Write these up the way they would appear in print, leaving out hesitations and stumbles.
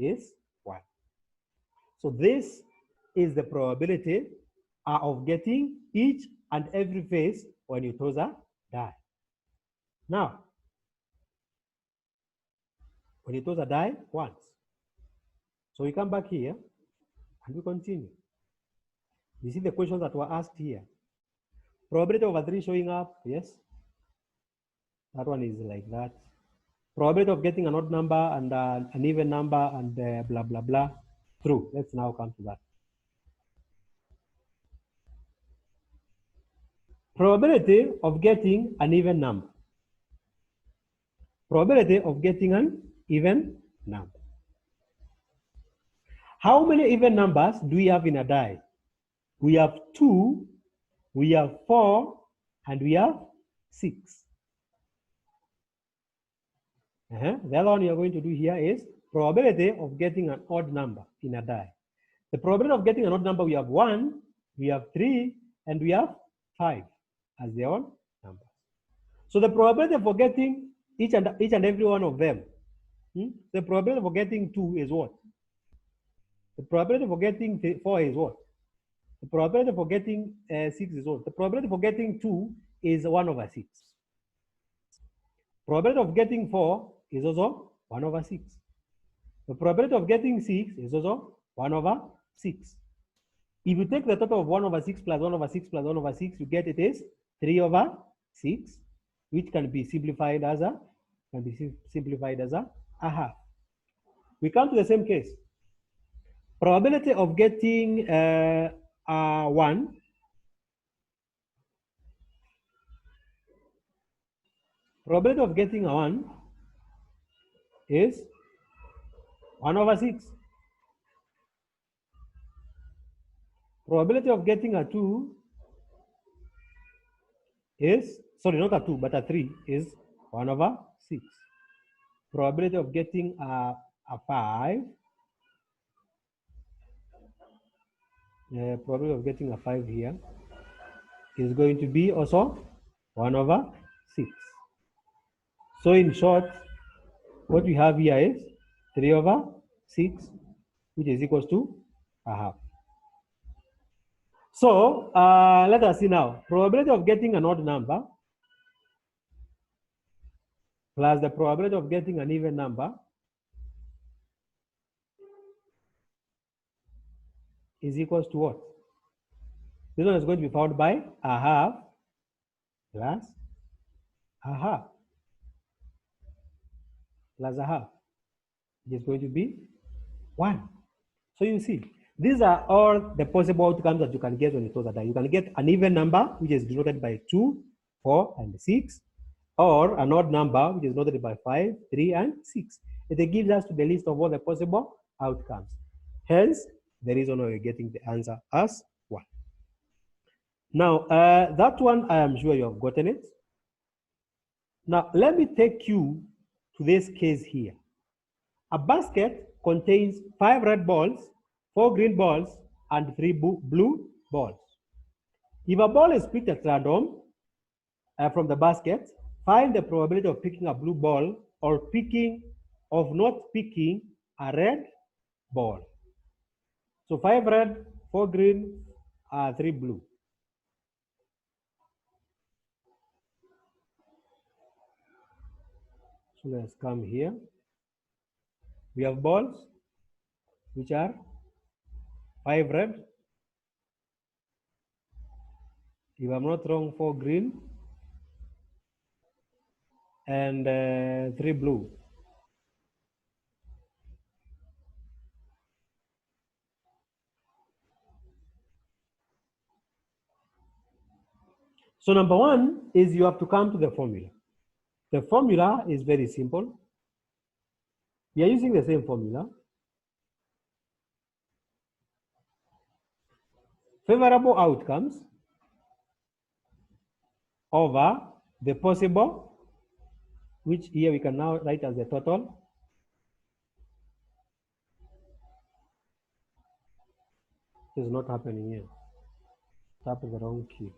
is 1. So this is the probability of getting each and every face when you toss a die. Now, when you toss a die once, so we come back here and we continue. You see the questions that were asked here. Probability over 3 showing up, yes. That one is like that. Probability of getting an odd number and an even number and blah, blah, blah. True. Let's now come to that. Probability of getting an even number. Probability of getting an even number. How many even numbers do we have in a die? We have 2, we have 4, and we have 6. The other one you're going to do here is probability of getting an odd number in a die. The probability of getting an odd number, we have 1, we have 3, and we have 5 as their odd numbers. So the probability for getting each and every one of them, the probability for getting 2 is what? The probability for getting 4 is what? The probability for getting 6 is what? The probability for getting 2 is 1 over 6. Probability of getting 4 is also 1 over 6. The probability of getting 6 is also 1 over 6. If you take the total of 1 over 6 plus 1 over 6 plus 1 over 6, you get it is 3 over 6, which can be simplified as a half. We come to the same case. Probability of getting 1 probability of getting a 1 is 1 over 6. Probability of getting a 2 is, sorry, not a 2, but a 3 is 1 over 6. Probability of getting a 5, probability of getting a 5 here is going to be also 1 over 6. So in short, what we have here is 3 over 6, which is equals to a half. So let us see now. Probability of getting an odd number plus the probability of getting an even number is equals to what? This one is going to be found by a half plus a half plus a half. It is going to be 1. So you see, these are all the possible outcomes that you can get when you toss a die. You can get an even number, which is denoted by 2, 4, and 6, or an odd number, which is denoted by 5, 3, and 6. It gives us the list of all the possible outcomes. Hence, the reason why we're getting the answer as 1. Now, that one, I am sure you have gotten it. Now, let me take you to this case here. A basket contains 5 red balls, 4 green balls, and 3 blue balls. If a ball is picked at random from the basket, find the probability of picking a blue ball or not picking a red ball. So 5 red, 4 green, 3 blue. So let's come here. We have balls, which are 5 red, if I'm not wrong, 4 green, and 3 blue. So number 1 is you have to come to the formula. The formula is very simple. We are using the same formula. Favorable outcomes over the possible, which here we can now write as the total, is not happening here. Tap the wrong key.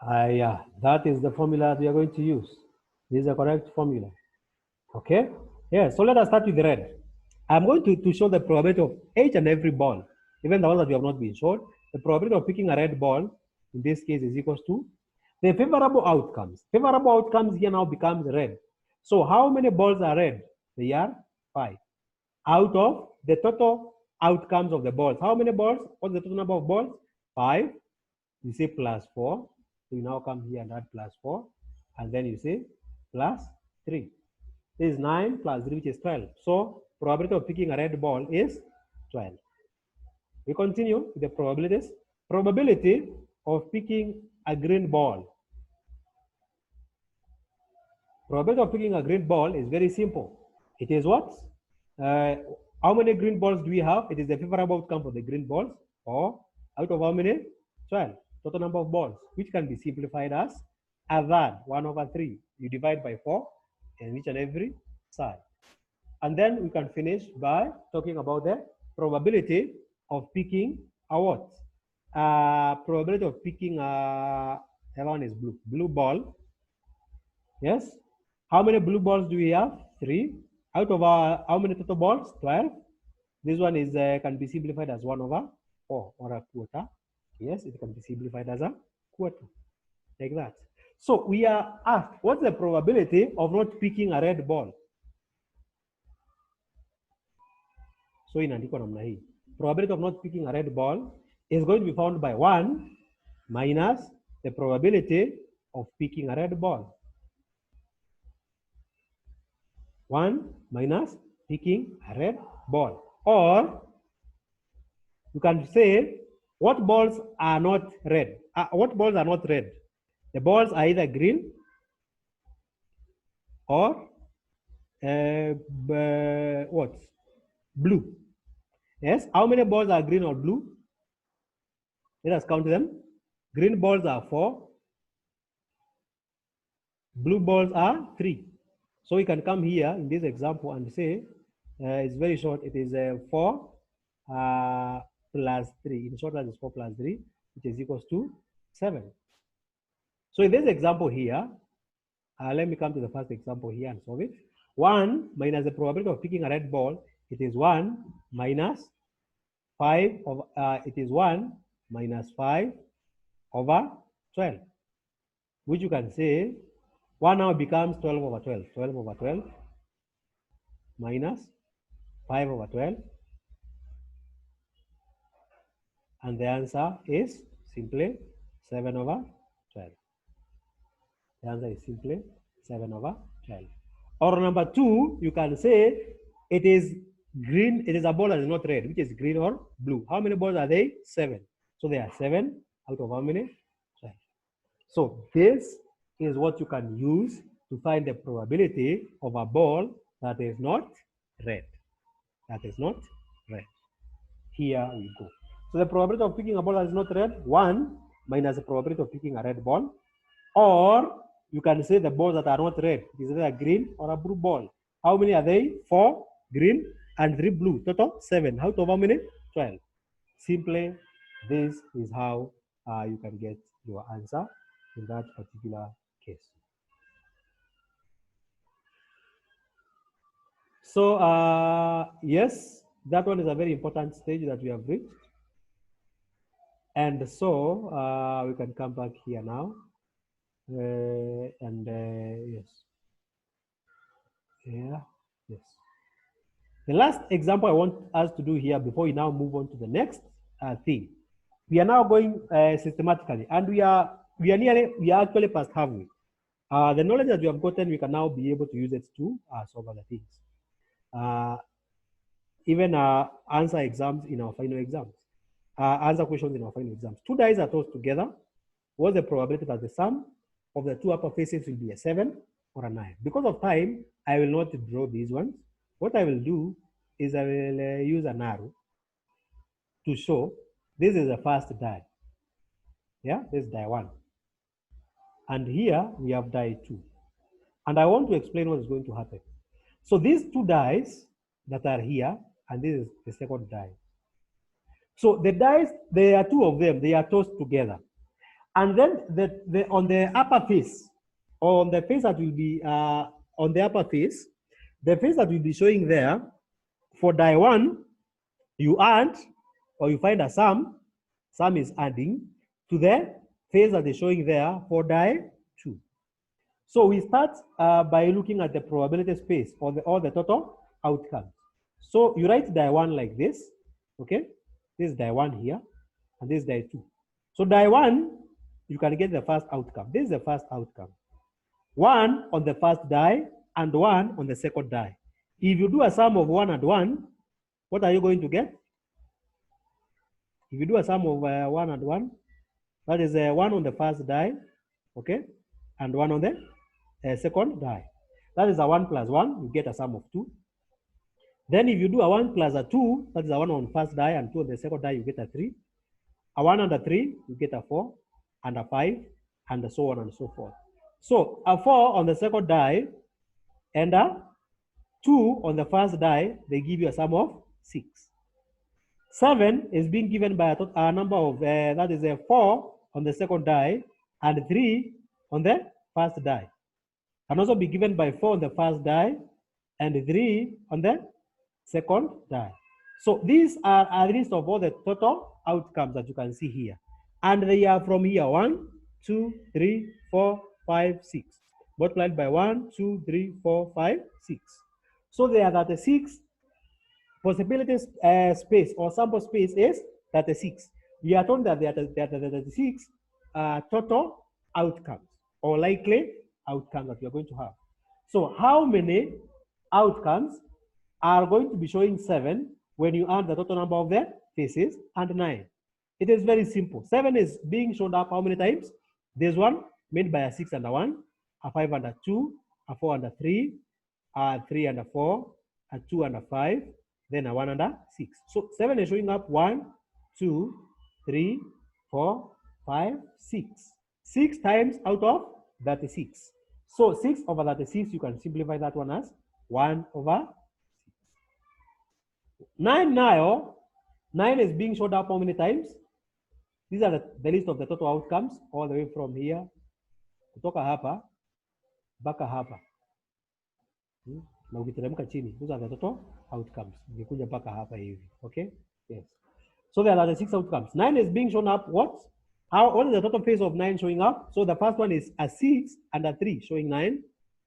Yeah, that is the formula we are going to use. This is the correct formula. Okay? Yeah, so let us start with the red. I'm going to show the probability of each and every ball, even the ones that you have not been shown. The probability of picking a red ball, in this case, is equals to the favorable outcomes. Favorable outcomes here now becomes red. So how many balls are red? They are 5. Out of the total outcomes of the balls. How many balls? What's the total number of balls? 5. You say plus 4. So you now come here and add plus 4. And then you say plus 3. This is 9 plus 3, which is 12. So probability of picking a red ball is 12. We continue with the probabilities. Probability of picking a green ball. Probability of picking a green ball is very simple. It is what? How many green balls do we have? It is the favorable outcome for the green balls, or out of how many? 12. Total number of balls, which can be simplified as a third, 1 over 3. You divide by 4 in each and every side. And then we can finish by talking about the probability of picking a what? Probability of picking that one is blue ball. Yes. How many blue balls do we have? 3. Out of how many total balls? 12. This one is can be simplified as 1 over 4 or a quarter. Yes, it can be simplified as a quarter, like that. So we are asked, what's the probability of not picking a red ball? So inaandikwa namna hii. Probability of not picking a red ball is going to be found by 1 minus the probability of picking a red ball. 1 minus picking a red ball. Or you can say, what balls are not red? What balls are not red? The balls are either green or what? Blue. Yes. How many balls are green or blue? Let us count them. Green balls are 4. Blue balls are 3. So we can come here in this example and say, it's very short. It is 4 plus 3. In short, that is 4 plus 3, which is equals to 7. So in this example here, let me come to the first example here and solve it. 1 minus the probability of picking a red ball, it is 1 minus 5 of, it is 1 minus 5 over 12, which you can say 1 now becomes 12 over 12. 12 over 12 minus 5 over 12. And the answer is simply 7 over 12. The answer is simply 7 over 12. Or number 2, you can say it is green, it is a ball that is not red, which is green or blue. How many balls are they? 7. So they are 7 out of how many? 12. So this is what you can use to find the probability of a ball that is not red. That is not red. Here we go. So the probability of picking a ball that is not red, 1 minus the probability of picking a red ball. Or you can say the balls that are not red, it is either a green or a blue ball. How many are they? 4 green and 3 blue. Total 7. Out of how many? 12. Simply, this is how you can get your answer in that particular case. So yes, that one is a very important stage that we have reached. And so we can come back here now. Yes. Yeah, yes. The last example I want us to do here before we now move on to the next thing. We are now going systematically, and we are actually past halfway. The knowledge that we have gotten, we can now be able to use it to solve other things. Even answer exams in our final exams. Answer questions in our final exams. 2 dice are tossed together. What's the probability that the sum of the 2 upper faces will be a 7 or a 9? Because of time, I will not draw these ones. What I will do is I will use an arrow to show this is the first die. Yeah, this is die 1. And here we have die 2. And I want to explain what is going to happen. So these 2 dice that are here, and this is the second die. So the dice, there are 2 of them, they are tossed together. And then on the upper face, or on the face that will be on the upper face, the face that will be showing there, for die 1, you add or you find a sum is adding to the face that is showing there for die 2. So we start by looking at the probability space or the total outcomes. So you write die 1 like this, okay? This is die 1 here, and this is die 2. So die 1, you can get the first outcome. This is the first outcome. 1 on the first die and 1 on the second die. If you do a sum of 1 and 1, what are you going to get? If you do a sum of 1 and 1, that is 1 on the first die, okay, and 1 on the second die. That is a 1 plus 1, you get a sum of 2. Then if you do a 1 plus a 2, that is a 1 on first die and 2 on the second die, you get a 3. A 1 and a 3, you get a 4, and a 5, and so on and so forth. So a 4 on the second die and a 2 on the first die, they give you a sum of 6. 7 is being given by a number of, that is a 4 on the second die and 3 on the first die. Can also be given by 4 on the first die and 3 on the second die. So these are a list of all the total outcomes that you can see here. And they are from here 1, 2, 3, 4, 5, 6. Multiplied by 1, 2, 3, 4, 5, 6. So there are 36 possibility space or sample space is 36. We are told that there are 36 total outcomes or likely outcomes that we are going to have. So how many outcomes are going to be showing 7 when you add the total number of the faces and 9? It is very simple. 7 is being shown up how many times? There's one made by a 6 and a 1, a 5 and a 2, a 4 and a 3, a 3 and a 4, a 2 and a 5, then a 1 and a 6. So 7 is showing up 1, 2, 3, 4, 5, 6. 6 times out of 36. So 6 over 36, you can simplify that one as 1 over 6. 9 now, 9 is being showed up how many times? These are the list of the total outcomes all the way from here kutoka hapa mpaka hapa. Na ukiteremka chini, those are the total outcomes. Ukikuja mpaka hapa hivi, okay? Yes. So there are the 6 outcomes. 9 is being shown up what? What is the total phase of 9 showing up? So the first one is a 6 and a 3 showing 9,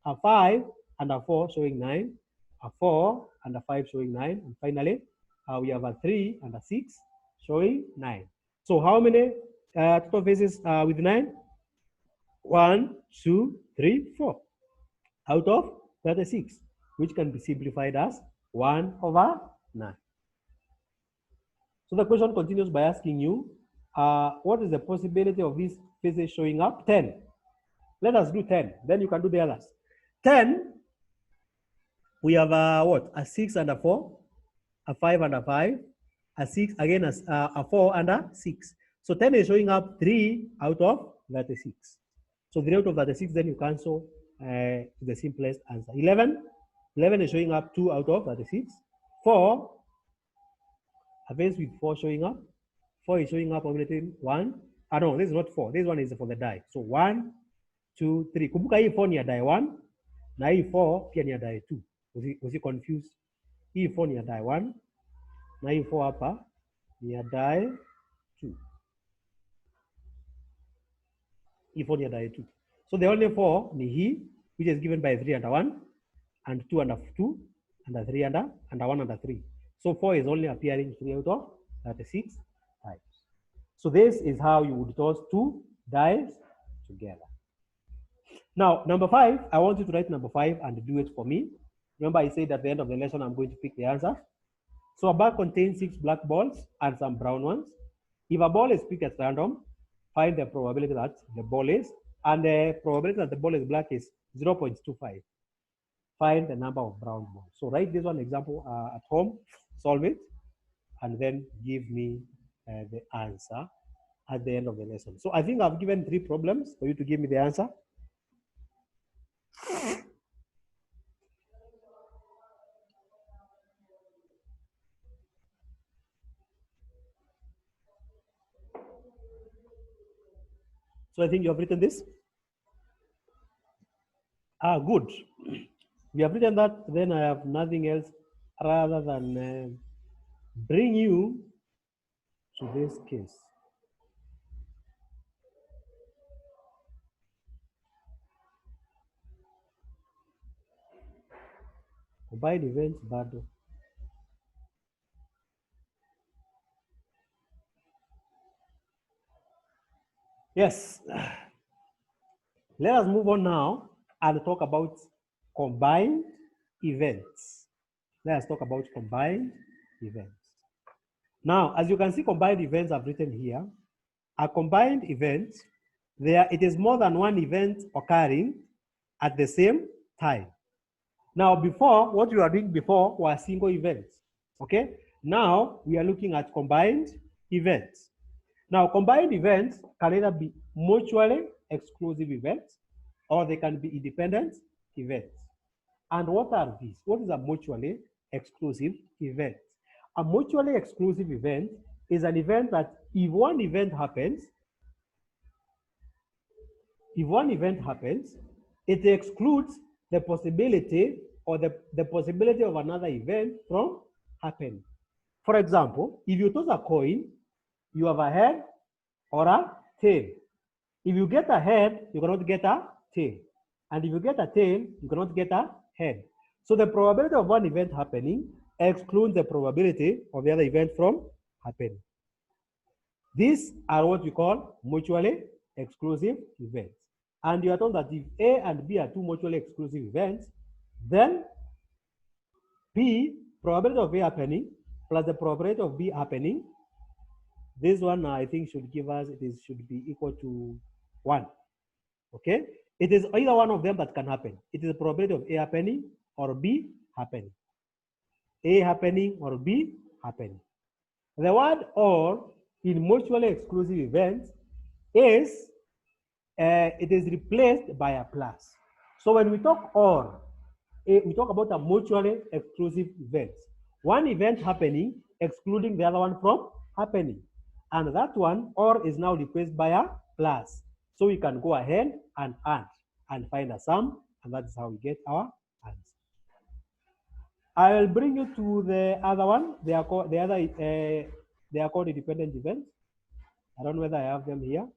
a 5 and a 4 showing 9, a 4 and a 5 showing 9, and finally we have a 3 and a 6 showing 9. So how many total phases with 9? 1, 2, 3, 4 out of 36, which can be simplified as 1 over 9. So the question continues by asking you, what is the possibility of these phases showing up? 10. Let us do 10, then you can do the others. 10, we have what? A 6 and a 4, a 5 and a 5, a 6, again a 4 and a 6. So 10 is showing up 3 out of 36. So 3 out of 36, then you cancel the simplest answer. 11 is showing up 2 out of 36. 4, a base with 4 showing up. 4 is showing up everything 1. No, this is not 4. This one is for the die. So 1, 2, 3. Kumbuka hii 4 ni ya die 1 na hii 4 pia ni ya die 2. Usi confuse. Hii 4 ni ya die 1 na hii 4 hapa ni ya die 2. Hii 4 ni ya die 2. So the only 4 ni hii, which is given by 3 and a 1 and 2 and a 2 and a 3 and a 1 and a 3. So 4 is only appearing 3 out of 36 times. So this is how you would toss 2 dice together. Now, number 5, I want you to write number 5 and do it for me. Remember, I said at the end of the lesson, I'm going to pick the answer. So a bag contains 6 black balls and some brown ones. If a ball is picked at random, find the probability that the ball is, and the probability that the ball is black is 0.25. Find the number of brown balls. So write this one example at home, solve it, and then give me the answer at the end of the lesson. So I think I've given 3 problems for you to give me the answer. So I think you have written this. Good. We have written that, then I have nothing else rather than bring you to this case. Combined events bado. Yes. Let us move on now and talk about combined events. Let us talk about combined events. Now, as you can see, combined events I've written here. A combined event, it is more than one event occurring at the same time. Now, before, what we were doing before were single events, okay? Now, we are looking at combined events. Now, combined events can either be mutually exclusive events or they can be independent events. And what are these? What is a mutually exclusive event? A mutually exclusive event is an event that if one event happens, it excludes the possibility or the possibility of another event from happening. For example, if you toss a coin, you have a head or a tail. If you get a head, you cannot get a tail. And if you get a tail, you cannot get a head. So the probability of one event happening excludes the probability of the other event from happening. These are what we call mutually exclusive events. And you are told that if A and B are two mutually exclusive events, then P, probability of A happening, plus the probability of B happening, this one I think should give us, should be equal to 1. Okay? It is either one of them that can happen. It is the probability of A happening or B happening. A happening or B happening. The word or in mutually exclusive events is, it is replaced by a plus. So when we talk or, we talk about a mutually exclusive event. One event happening excluding the other one from happening. And that one, or, is now replaced by a plus. So we can go ahead and add and find a sum, and that's how we get our answer. I will bring you to the other one. They are called independent events. I don't know whether I have them here.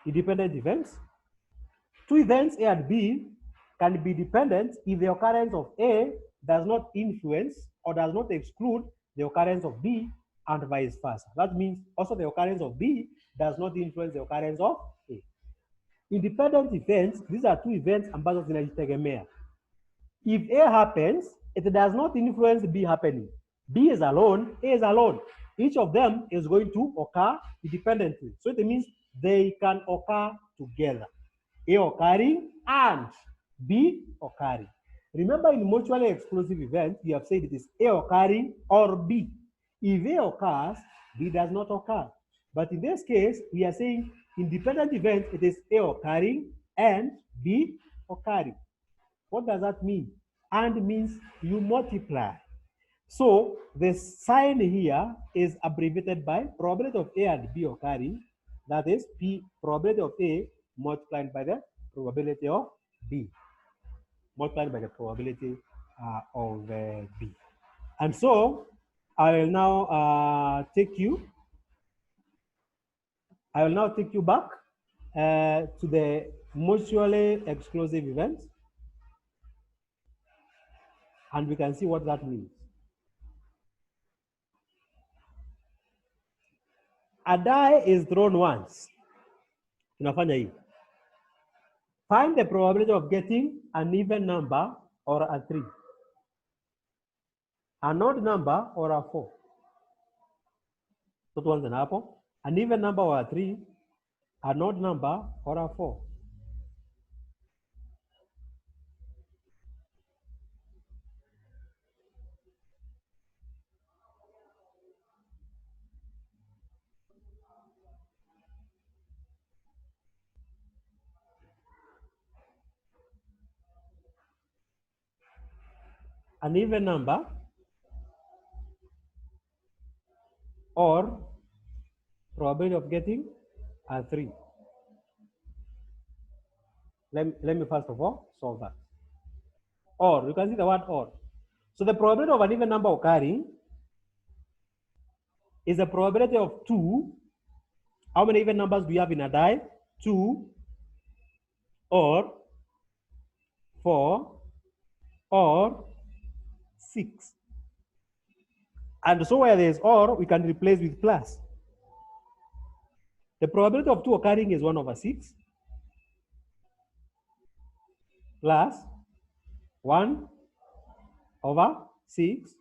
Independent events. Two events A and B can be dependent if the occurrence of A does not influence or does not exclude the occurrence of B, and vice versa. That means also the occurrence of B does not influence the occurrence of A. Independent events, these are two events ambazo zinajitegemea. If A happens, it does not influence B happening. B is alone, A is alone. Each of them is going to occur independently. So it means they can occur together. A occurring and B occurring. Remember, in mutually exclusive events, we have said it is A occurring or B. If A occurs, B does not occur. But in this case, we are saying independent event, it is A occurring and B occurring. What does that mean? And means you multiply. So the sign here is abbreviated by probability of A and B occurring. That is P, probability of A multiplied by the probability of B, multiplied by the probability of B. And so I will now take you back to the mutually exclusive events, and we can see what that means. A die is thrown once. Tunafanya hii. Find the probability of getting an even number or a 3, an odd number or a 4. So tuanze na hapo. An even number or a 3, an odd number or a 4. An even number or probability of getting a 3. Let me first of all solve that. Or, you can see the word or. So the probability of an even number occurring is the probability of 2. How many even numbers do you have in a die? 2 or 4 or 6. And so where there is or, we can replace with plus. The probability of 2 occurring is 1 over 6 plus 1 over 6,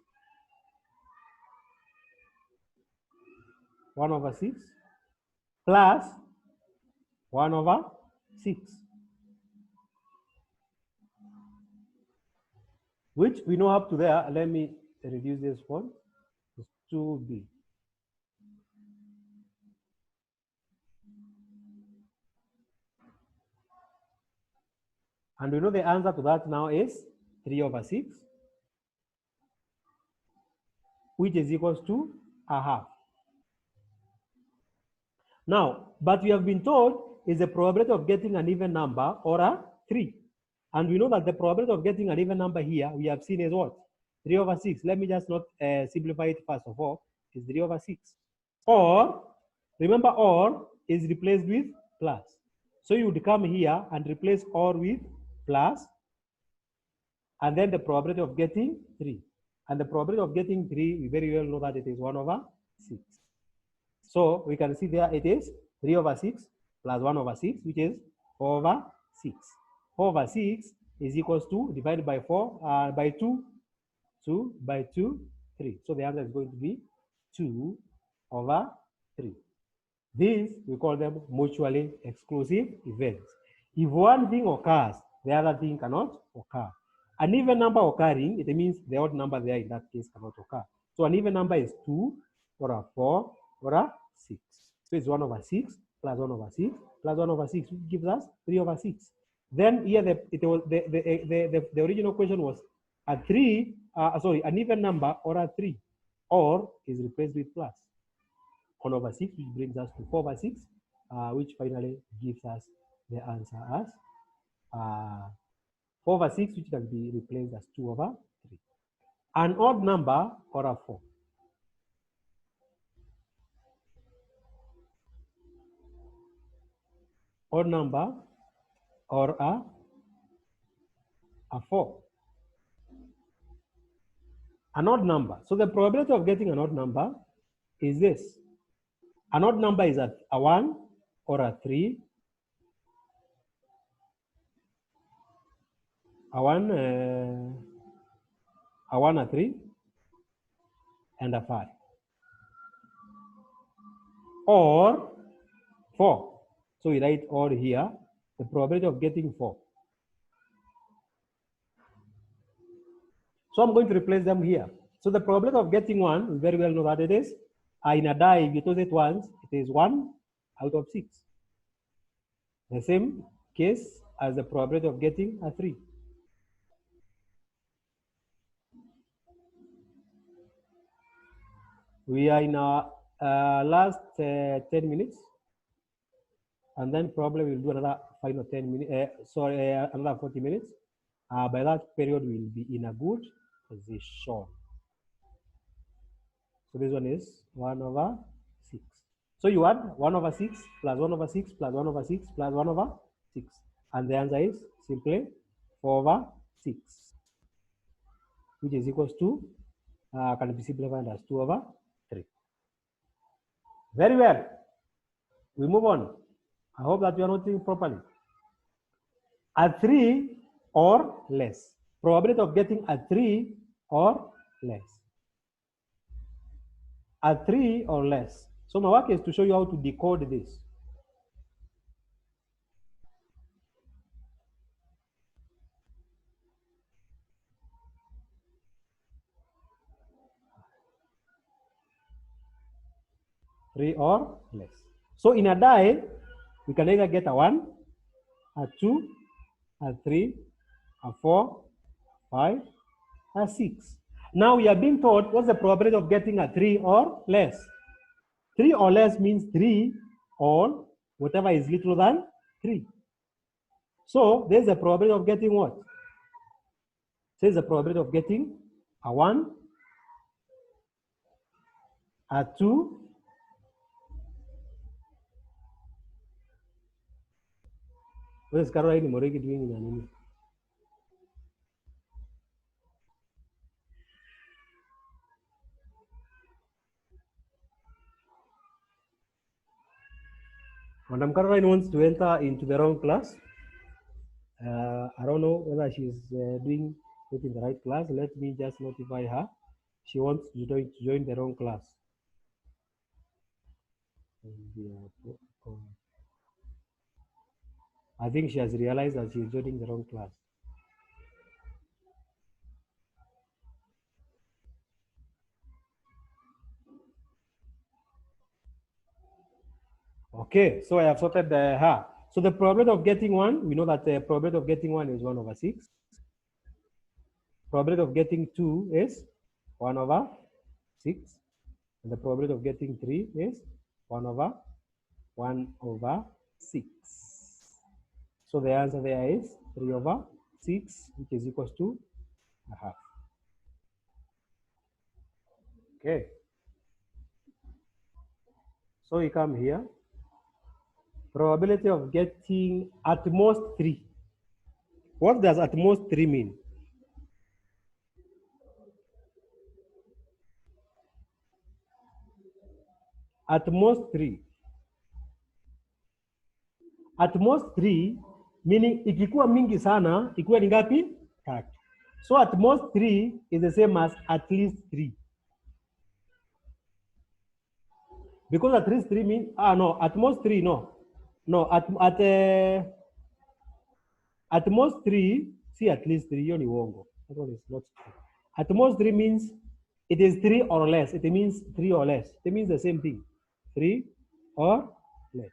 1 over 6 plus 1 over 6, which we know up to there. Let me reduce this one. It's 2b. And we know the answer to that now is 3 over 6, which is equals to a half. Now, but we have been told is the probability of getting an even number or a 3. And we know that the probability of getting an even number here, we have seen is what? 3 over 6. Let me just not simplify it first of all. It's 3 over 6. Or, remember or is replaced with plus. So you would come here and replace or with plus, and then the probability of getting 3. And the probability of getting 3, we very well know that it is 1 over 6. So we can see there it is 3 over 6 plus 1 over 6, which is 4 over 6. 4 over 6 is equals to, divided by 4, by 2, 2 by 2, 3. So the answer is going to be 2 over 3. These, we call them mutually exclusive events. If one thing occurs, the other thing cannot occur. An even number occurring, it means the odd number there in that case cannot occur. So an even number is 2 or a 4 or a 6. So it's 1 over 6 plus 1 over 6 plus 1 over 6, which gives us 3 over 6. Then here the original question was a 3, an even number or a 3, or is replaced with plus 1 over 6, which brings us to 4 over 6, which finally gives us the answer as 4 over 6, which can be replaced as 2 over 3. An odd number or a 4. Odd number or a 4. An odd number. So the probability of getting an odd number is this. An odd number is a 1 or a 3. A 1, a 3, and a 5. Or 4. So we write or here, the probability of getting 4. So I'm going to replace them here. So the probability of getting 1, we very well know that it is, in a die, if you toss it once, it is 1 out of 6. The same case as the probability of getting a 3. We are in our last 10 minutes, and then probably we'll do another 5 or 10 minutes, another 40 minutes. By that period, we'll be in a good position. So this one is 1 over 6. So you add 1 over 6 plus 1 over 6 plus 1 over 6 plus 1 over 6. And the answer is simply 4 over 6, which is equals to, can be simplified as 2 over 3. Very well. We move on. I hope that you are noting properly. A 3 or less. Probability of getting a 3 or less. A 3 or less. So my work is to show you how to decode this. Three or less. So in a die, we can either get a 1, a 2, a 3, a 4, 5, a 6. Now we are being told what's the probability of getting a 3 or less. 3 or less means 3 or whatever is little than 3. So there's a probability of getting what? So there's a probability of getting a 1, a 2, what is Caroline Moregi doing in an Madam Caroline wants to enter into the wrong class. I don't know whether she's doing it in the right class. Let me just notify her. She wants to join the wrong class. I think she has realized that she's joining the wrong class. Okay, so I have sorted her. So the probability of getting 1, we know that the probability of getting 1 is 1 over 6. Probability of getting 2 is 1 over 6. And the probability of getting 3 is 1 over 6. So the answer there is 3 over 6, which is equals to a half. Okay. So we come here. Probability of getting at most 3. What does at most 3 mean? At most 3. At most 3 meaning ikikuwa mingi sana ikuwe ni ngapi? 3. So at most 3 is the same as at least 3. Because at least 3 means no, at most 3 no. No, at most 3, see at least 3 hiyo ni uongo. That one is not true. At most 3 means it is 3 or less. It means 3 or less. It means the same thing. 3 or less.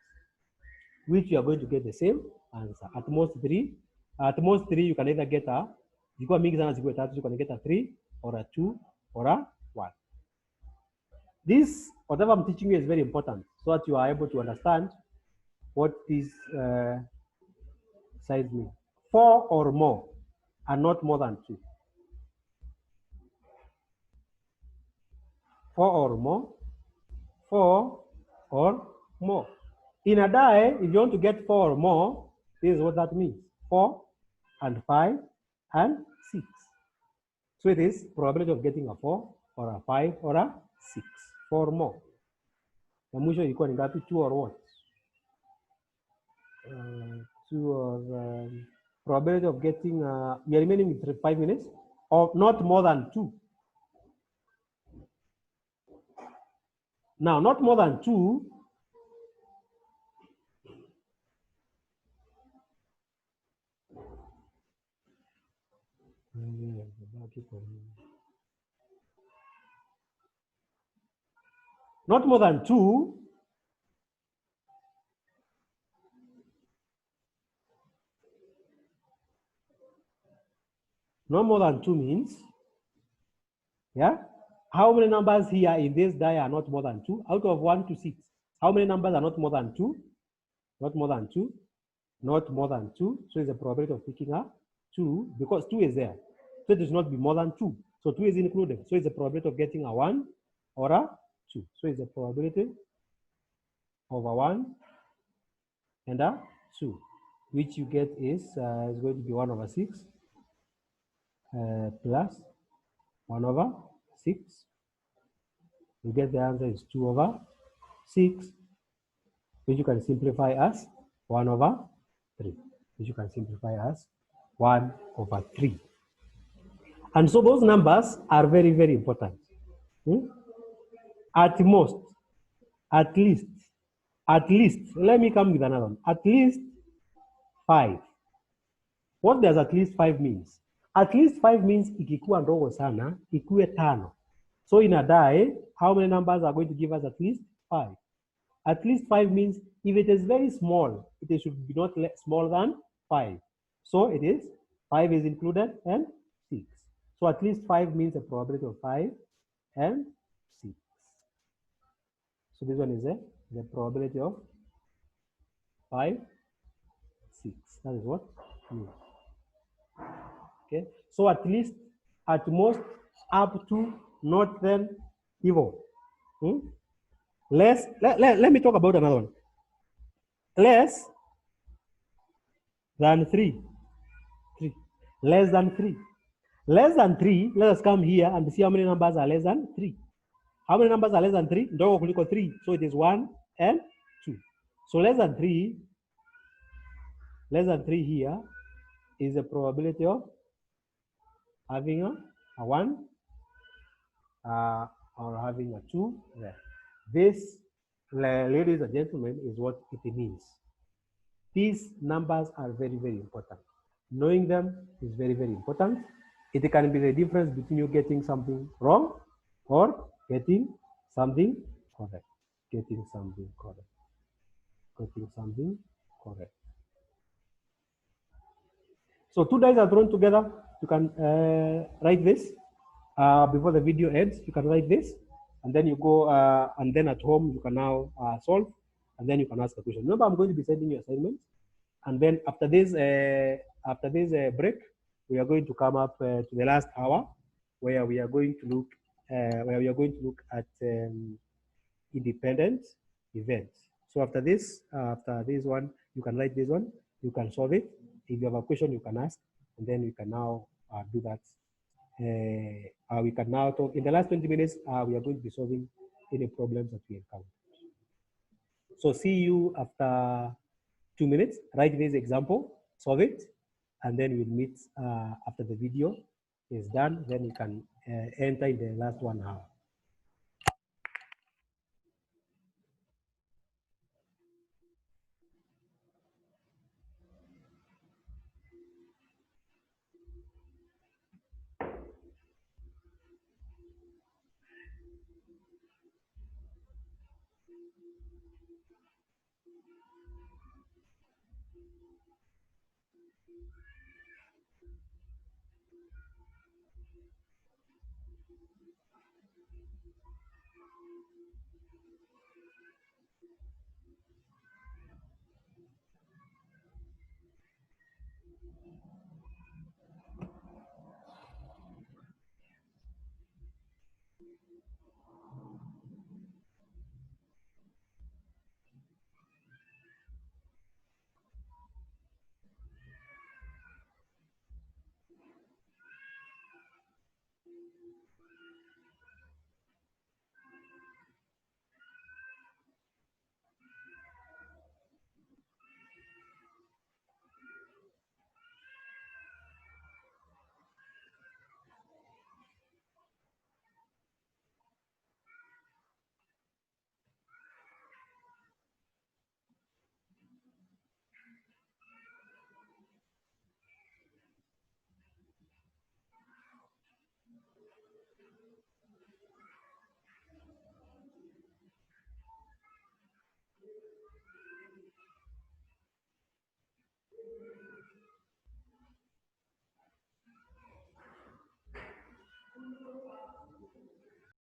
Which you are going to get the same answer. At most 3. At most 3 you can either get a, you can get a 3 or a 2 or a 1. This, whatever I'm teaching you, is very important so that you are able to understand what these sides mean. 4 or more and not more than 2. 4 or more. 4 or more. In a die, if you want to get 4 or more, this is what that means. 4 and 5 and 6. So it is probability of getting a 4 or a 5 or a 6. 4 or more. Na mwisho ilikuwa ni ngapi? 2 or what? 2 or probability of getting, we are remaining with 5 minutes, or not more than 2. Now, not more than 2. Not more than 2. No more than 2 means, yeah? How many numbers here in this die are not more than 2? Out of 1 to 6. How many numbers are not more than 2? Not more than 2. Not more than 2. So it's a probability of picking up 2 because 2 is there. So it does not be more than 2. So 2 is included. So it's a probability of getting a 1 or a 2. So it's a probability of a 1 and a 2, which you get is going to be 1 over 6 plus 1 over 6. You get the answer is 2 over 6, which you can simplify as 1 over 3, which you can simplify as 1 over 3. And so those numbers are very, very important. At most, at least, let me come with another one. At least 5. What does at least 5 means? At least 5 means ikikuwa ndogo sana, ikuwe 5. So in a die, how many numbers are going to give us at least 5? At least 5 means if it is very small, it should be not smaller than 5. So it is 5 is included and 6. So at least 5 means a probability of 5 and 6. So this one is the probability of 5, 6. That is what means. Okay, so at least, at most, up to, not then, evil. Let me talk about another one. Less than 3. 3. Less than 3. Less than 3, let us come here and see how many numbers are less than 3. How many numbers are less than 3? Ndogo kuliko 3. So it is 1 and 2. So less than 3 here is the probability of having a 1 or having a 2 there. This, ladies and gentlemen, is what it means. These numbers are very, very important. Knowing them is very, very important. It can be the difference between you getting something wrong or getting something correct. Getting something correct. Getting something correct. So 2 dice are thrown together. You can write this before the video ends. You can write this, and then you go, and then at home you can now solve, and then you can ask a question. Remember, I'm going to be sending you assignments, and then after this break, we are going to come up to the last hour, where we are going to look at independent events. So after this one, you can write this one, you can solve it. If you have a question, you can ask, and then we can now do that. We can now talk. In the last 20 minutes, we are going to be solving any problems that we encounter. So see you after 2 minutes. Write this example, solve it, and then we'll meet after the video is done. Then you can enter in the last 1 hour.